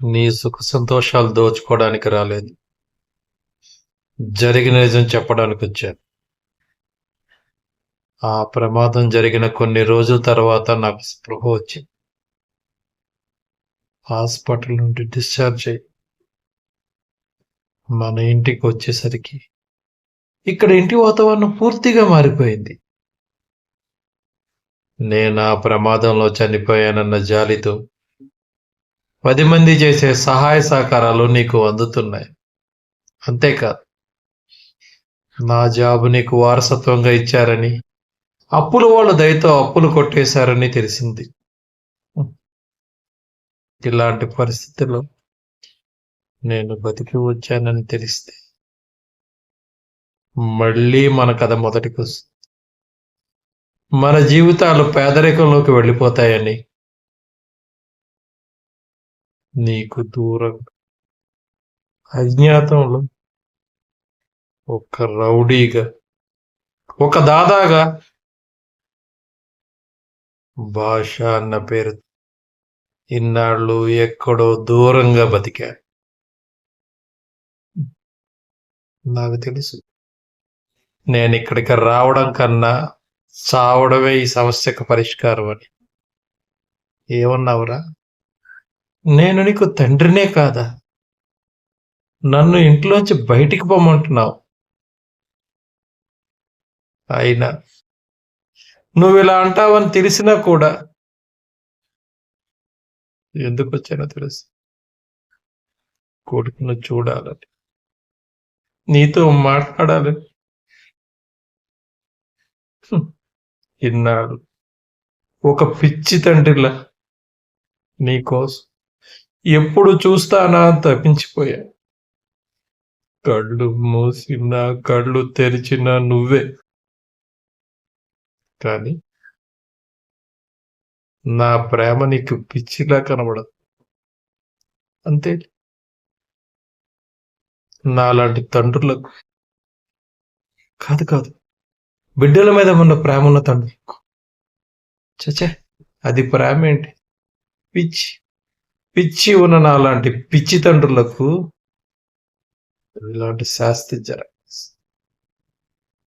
నీ సుఖ సంతోషాలు దోచుకోవడానికి రాలేదు, జరిగిన నిజం చెప్పడానికి వచ్చాను. ఆ ప్రమాదం జరిగిన కొన్ని రోజుల తర్వాత నాకు స్పృహ వచ్చింది. హాస్పిటల్ నుండి డిశ్చార్జ్ అయ్యి మన ఇంటికి వచ్చేసరికి ఇక్కడ ఇంటి వాతావరణం పూర్తిగా మారిపోయింది. నేను ఆ ప్రమాదంలో చనిపోయానన్న జాలితో 10 మంది చేసే సహాయ సహకారాలు నీకు అందుతున్నాయి. అంతేకాదు, నా జాబు నీకు వారసత్వంగా ఇచ్చారని, అప్పుల వాళ్ళు దయతో అప్పులు కొట్టేశారని తెలిసింది. ఇలాంటి పరిస్థితుల్లో నేను బతికి వచ్చానని తెలిస్తే మళ్ళీ మన కథ మొదటికి వస్తుంది. మన జీవితాలు పేదరికంలోకి వెళ్ళిపోతాయని, నీకు దూరం అజ్ఞాతంలో ఒక రౌడీగా, ఒక దాదాగా, భాష అన్న పేరు ఇన్నాళ్ళు ఎక్కడో దూరంగా బతికా. నాకు తెలుసు, నేను ఇక్కడికి రావడం కన్నా చావడమే ఈ సమస్యకు పరిష్కారం అని. ఏమన్నావురా? నేను నీకు తండ్రినే కాదా? నన్ను ఇంట్లోంచి బయటికి పొమ్మంటున్నావు. అయినా నువ్వు ఇలా అంటావని తెలిసినా కూడా ఎందుకు వచ్చానో తెలుసు. కొడుకును చూడాలని, నీతో మాట్లాడాలని. ఇన్నాడు ఒక పిచ్చి తండ్రిలా నీకోసం ఎప్పుడు చూస్తానా తప్పించిపోయా. కళ్ళు మూసినా కళ్ళు తెరిచినా నువ్వే. కానీ నా ప్రేమ నీకు పిచ్చిలా కనబడదు, అంతే. నాలాంటి తండ్రులకు కాదు, బిడ్డల మీద ఉన్న ప్రేమ ఉన్న తండ్రులకు చచ్చే, అది ప్రేమ ఏంటి? పిచ్చి ఉన్న నాలాంటి పిచ్చి తండ్రులకు ఇలాంటి శాస్తి జరగ.